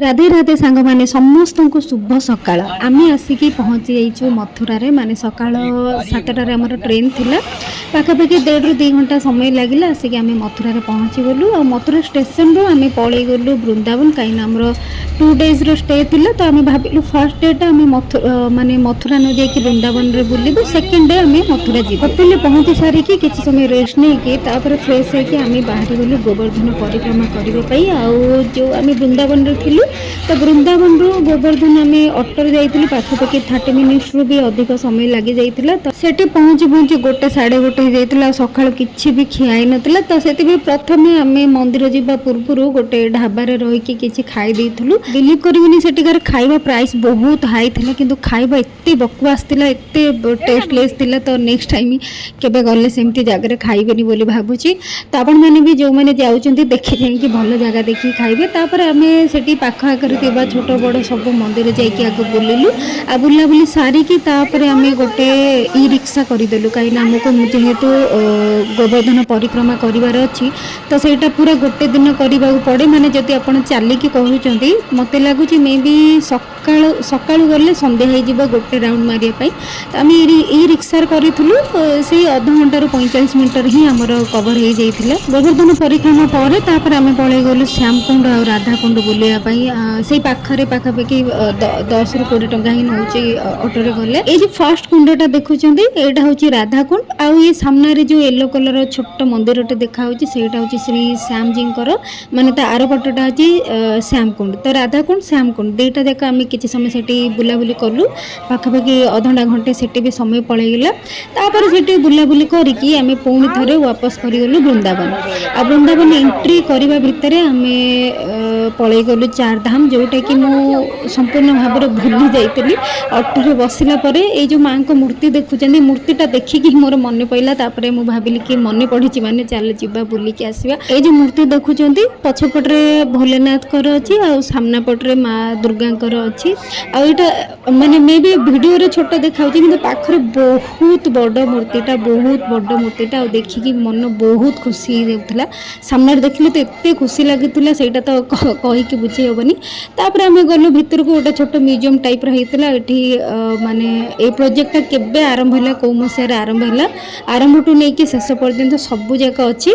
राधे राधे सांग माने समस्त को शुभ सकाळ आम्ही आसिकी पहुँची जाइछु मथुरा माने सकाळ 7टार आमर ट्रेन थिला पाखापाखि 1.5 ରୁ 2 ଘଣ୍ଟା समय लगिला आसिकी आम मथुरा पहुँची गलु और मथुरा स्टेशन रू आम पलि गलु वृंदावन कहीं आमर 2 डेज रो स्टे थिला तो आम भाविलु फर्स्ट डेटा आम माने मथुरा न जाकि वृंदावन रे बुलिबु सेकंड डे आम मथुरा जीवु होटल पहुँची सारिकी किछि समय रेस्ट नै कि तापर फ्रेश होके आम बाहर गलु गोवर्धन परिक्रमा करबा पई आ जो आम वृंदावन रे थिलु तो वृंदावन रू गोवर्धन आम अटो जाइलु पाखापाखि 30 मिनिट्स रू भी अधिक समय लगी जाइतिला तो सेठी पहुँची पहुँची 1:30 जाइतिला सकाळ किछि भी खियाई नतिला तो सेति प्रथम आम मंदिर जीवा पूर्व गोटे ढाबा रे रही किछि खाई देइथलु बिलीव करिवनी सेटिकार खाइबा प्राइस बहुत हाई थिला किंतु खाइबा एत्ते बकवास थिला एत्ते टेस्टलेस थिला तो नेक्स्ट टाइम केबे गले सेमती जगह खाइबेनी बोली भाबुची तो आपण माने भी जो माने जाउचंती देखि जाई भल जगह देखि खाइबे तापर आमे सेठी पाख आकर छोट बड़ सब मंदिर जाइए आगे बुलिलु आ बुलाबुली सारिकी तापर आम गोटे ई रिक्शा करदेलु कहीं आमको जेहेतु गोवर्धन परिक्रमा करार अच्छी तो सहीटा पूरा गोटे दिन करने पड़े माने जदि आप चलिकी कहते मत लगुच मे बी सका गले संध्या हो गोटे राउंड मारे आम ई रिक्सार करूँ से अध घंटार 45 मिनट ही आमर कवर हो जाता गोवर्धन परिक्रमा पर आम पलि गलु श्यामकुंड और राधाकुंड बुलायापाई से पाखरे पाखापाखि 10 ରୁ 20 टंका ही नौ अटोरे गले ये जो फर्स्ट कुंडटा देखुं यहाँ हूँ राधाकुंड आउ ये सामने जो येलो कलर छोट मंदिर देखा से श्री श्याम जी माने आर पटटा हूँ श्यामकुंड तो राधाकुंड श्यामकुंड दुईटा जाक आम कि समय से बुलाबुली कलु पाखापाखि अधघंटा घंटे से भी समय पलैगला तापर से बुलाबुली करिकी आम पुणी थे वापस करगलु वृंदावन आ वृंदावन एंट्री करने भितर आम पलैगलु चार धाम जोटा कि मु संपूर्ण भाव में भूली जाइली अटोरे बसला ये जो माँ को मूर्ति देखुं मूर्तिटा देखिकी मोर मन पड़ा तापर मुझे भाविली कि मन पड़ी माने चल जा बुलिकी आसवा ये जो मूर्ति देखुं पछपटे भोलेनाथ अच्छी आ सामना पटे माँ दुर्गा अच्छी आईटा माने मे भी वीडियो छोट देखा कि पाखरे बहुत बड़ मूर्तिटा बहुत बड़ मूर्तिटा देखिकी मन बहुत खुशी होता सामने देखिले तो एत खुशी लगुला से कहीकि बुझे हेनी तापर आम गलु भितर को गोटे छोट म्यूजियम टाइप रही माने ए प्रोजेक्ट केबे आरंभ है कौ मसीह आरंभ है आरंभ टू नहीं शेष पर्यंत सबू जाक अच्छी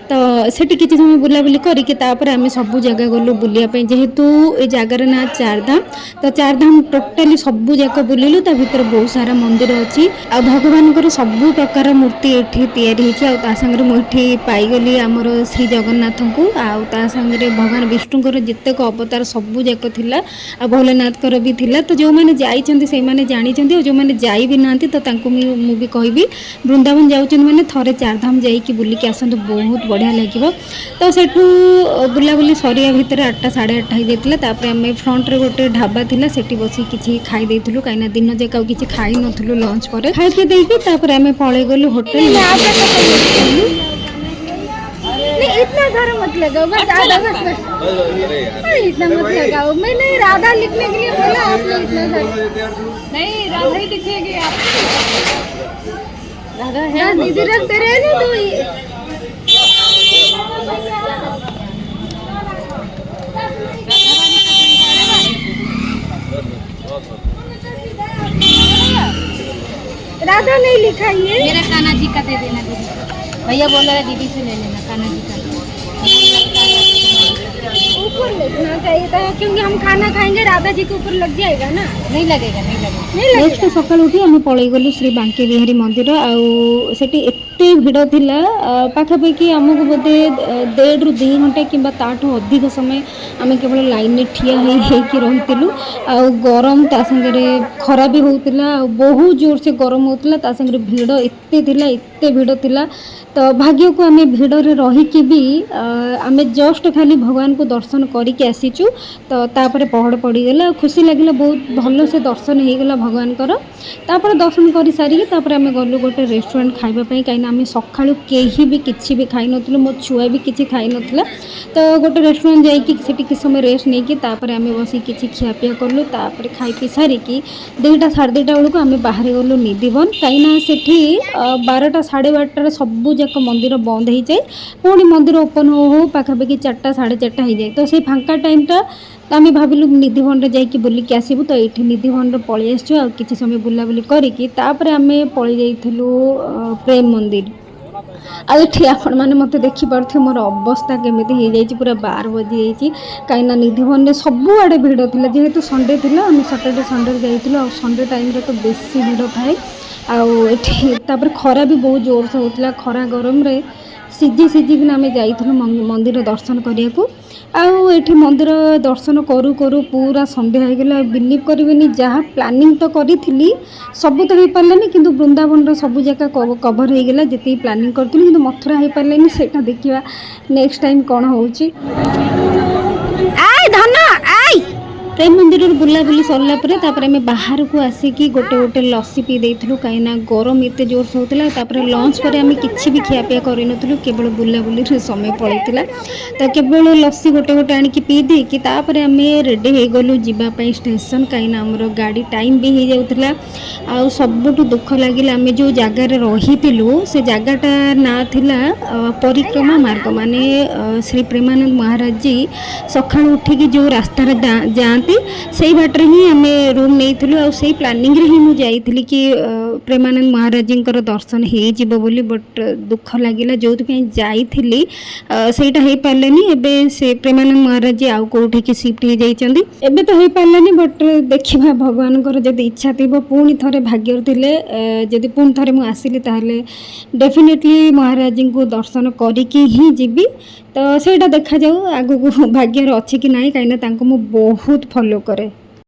तो सेठी किसी समय बुलाबुली करके आम सबू जगह गलु बुलायापी जेहेतु ये जगार ना चारधाम तो चारधाम टोटाली सबू जाक बुलिलु ता भितर बहुत सारा मंदिर अच्छी आ भगवान सबू प्रकार मूर्ति ये संगे मुझे पाईगली आमर श्री जगन्नाथ को आ संगे भगवान विष्णुकर जितेक अवतार सबू जाक थिला आ भोलेनाथकर भी थिला तो जो मैंने जाइछन्ति से माने जानिछन्ति और जो मैंने जाई भी नांती तो तांको मु भी कहबी वृंदावन जाउछन्ति माने थरे चारधाम जाइकी बुलिकी आसंतु बहुत बढ़िया लागिवो तो सेठू बुलाबुली सरिया भितर 8टा 8:30 हो जाइतिला तापर आम फ्रंट रे गोटे ढाबा थिला सेठी बसी किछि खाई देइथुलु काइना दिन जाक किछि खाई नथुलु लंच पर खाई के देइकी तापर आम पळे गलु होटल नहीं इतना सारा मत लगाओ बस आधा बस अरे इतना मत लगाओ मैंने राधा लिखने के लिए बोला आपने इतना सारा नहीं राधा ही लिखेगी आप राधा है दीदी रखते रहे ना तो राधा नहीं लिखा ये मेरा कान्हा जी का दे देना दीदी भैया बोल रहा है दीदी से ले लेना कान्हा जी का ऊपर लगना चाहिए था क्योंकि हम खाना खाएंगे राधा जी के ऊपर लग जाएगा ना नहीं लगेगा नेक्स्ट सकाल उठी आम पलि गलु श्री बांके बिहारी मंदिर आउ सेठी एते भिड़ थिला पाखापाखि आमको बोधे 1.5 ରୁ 2 घंटा कि ताठू अधिक समय आम केवल लाइन में ठिया होइकी रहितिलु आ गरम ता संगे खरा भी होउतिला बहुत जोर से गरम होउतिला ता संगे भिड़ एते भिड़ थिला तो भाग्य को आम भिड़ रहीकि भी आम जस्ट खाली भगवान को दर्शन करके आसीचु तो तापर पहड़ पड़गला खुशी लगे बहुत भल से दर्शन होगला भगवान तापर दर्शन कर सारिकी तापर आम गलु गोटे रेस्टोरेंट खाइबापी कहीं आम सका कहीं भी किसी भी खाई नुँ मो छुआ भी किसी खाई नाला तो गोटे रेस्टोरेंट जाइए किसी समय रेस्ट नहीं कि आम बस किसी खियापिया कलु तापर खाई पी सारिकी 2टा 2:30 बेलू आम बाहर गलु निधिवन कहीं 12टा 12:30 सबू ସବୁଯାକ ମନ୍ଦିର ବନ୍ଦ ହେଇଯାଏ। ପୁଣି ମନ୍ଦିର ଓପନ୍ ହଉ ହଉ ପାଖାପାଖି 4ଟା 4:30 ହେଇଯାଏ। ତ ସେଇ ଫାଙ୍କା ଟାଇମ୍ଟା ଆମେ ଭାବିଲୁ ନିଧିବନରେ ଯାଇକି ବୁଲିକି ଆସିବୁ। ତ ଏଇଠି ନିଧିବନରେ ପଳେଇ ଆସିଛୁ। ଆଉ କିଛି ସମୟ ବୁଲାବୁଲି କରିକି ତାପରେ ଆମେ ପଳେଇ ଯାଇଥିଲୁ ପ୍ରେମ ମନ୍ଦିର। ଆଉ ଏଠି ଆପଣମାନେ ମୋତେ ଦେଖିପାରୁଥିବେ ମୋର ଅବସ୍ଥା କେମିତି ହେଇଯାଇଛି, ପୁରା 12 ବାଜିଯାଇଛି। କାହିଁକିନା ନିଧିବନରେ ସବୁଆଡ଼େ ଭିଡ଼ ଥିଲା। ଯେହେତୁ ସଣ୍ଡେ ଥିଲା, ଆମେ ସଟର୍ଡେ ସଣ୍ଡେରେ ଯାଇଥିଲୁ। ଆଉ ସଣ୍ଡେ ଟାଇମ୍ରେ ତ ବେଶୀ ଭିଡ଼ ଥାଏ। ଆଉ ଏଠି ତାପରେ ଖରା ବି ବହୁତ ଜୋରସେ ହେଉଥିଲା। ଖରା ଗରମରେ ସିଝିକିନା ଆମେ ଯାଇଥିଲୁ ମନ୍ଦିର ଦର୍ଶନ କରିବାକୁ। ଆଉ ଏଠି ମନ୍ଦିର ଦର୍ଶନ କରୁ କରୁ ପୁରା ସନ୍ଧ୍ୟା ହେଇଗଲା। ଆଉ ବିଲିଭ୍ କରିବେନି, ଯାହା ପ୍ଲାନିଂ ତ କରିଥିଲି ସବୁ ତ ହେଇପାରିଲାନି, କିନ୍ତୁ ବୃନ୍ଦାବନର ସବୁ ଜାଗା କଭର୍ ହେଇଗଲା ଯେତିକି ପ୍ଲାନିଂ କରିଥିଲି। କିନ୍ତୁ ମଥୁରା ହେଇପାରିଲାନି, ସେଇଟା ଦେଖିବା ନେକ୍ସଟ ଟାଇମ୍ କ'ଣ ହେଉଛି। ପ୍ରେମ ମନ୍ଦିରରୁ ବୁଲାବୁଲି ସରିଲା ପରେ ତାପରେ ଆମେ ବାହାରକୁ ଆସିକି ଗୋଟେ ଲସି ପିଇ ଦେଇଥିଲୁ, କାହିଁକିନା ଗରମ ଏତେ ଜୋରସେ ହେଉଥିଲା। ତାପରେ ଲଞ୍ଚ ପରେ ଆମେ କିଛି ବି ଖିଆପିଆ କରିନଥିଲୁ, କେବଳ ବୁଲାବୁଲିରେ ସମୟ ପଳେଇଥିଲା। ତ କେବଳ ଲସି ଗୋଟେ ଆଣିକି ପିଇ ଦେଇକି ତାପରେ ଆମେ ରେଡ଼ି ହେଇଗଲୁ ଯିବା ପାଇଁ ଷ୍ଟେସନ୍, କାହିଁକିନା ଆମର ଗାଡ଼ି ଟାଇମ୍ ବି ହେଇଯାଉଥିଲା। ଆଉ ସବୁଠୁ ଦୁଃଖ ଲାଗିଲା, ଆମେ ଯେଉଁ ଜାଗାରେ ରହିଥିଲୁ ସେ ଜାଗାଟା ନାଁ ଥିଲା ପରିକ୍ରମା ମାର୍ଗ। ମାନେ ଶ୍ରୀ ପ୍ରେମାନନ୍ଦ ମହାରାଜ ଜୀ ସକାଳୁ ଉଠିକି ଯେଉଁ ରାସ୍ତାରେ ଯାଆନ୍ତି ସେଇ ବାଟରେ ହିଁ ଆମେ ରୁମ୍ ନେଇଥିଲୁ। ଆଉ ସେଇ ପ୍ଲାନିଂରେ ହିଁ ମୁଁ ଯାଇଥିଲି କି ପ୍ରେମାନନ୍ଦ ମହାରାଜଙ୍କର ଦର୍ଶନ ହେଇଯିବ ବୋଲି। ବଟ୍ ଦୁଃଖ ଲାଗିଲା, ଯେଉଁଥିପାଇଁ ଯାଇଥିଲି ସେଇଟା ହେଇପାରିଲାନି। ଏବେ ସେ ପ୍ରେମାନନ୍ଦ ମହାରାଜ ଜୀ ଆଉ କେଉଁଠିକି ସିଫ୍ଟ ହେଇଯାଇଛନ୍ତି। ଏବେ ତ ହେଇପାରିଲାନି, ବଟ୍ ଦେଖିବା ଭଗବାନଙ୍କର ଯଦି ଇଚ୍ଛା ଥିବ, ପୁଣି ଥରେ ଭାଗ୍ୟରେ ଥିଲେ ଯଦି ପୁଣି ଥରେ ମୁଁ ଆସିଲି ତାହେଲେ ଡେଫିନେଟଲି ମହାରାଜଙ୍କୁ ଦର୍ଶନ କରିକି ହିଁ ଯିବି। ତ ସେଇଟା ଦେଖାଯାଉ ଆଗକୁ ଭାଗ୍ୟରେ ଅଛି କି ନାହିଁ, କାହିଁକିନା ତାଙ୍କୁ ମୁଁ ବହୁତ ଫଲୋ କରେ।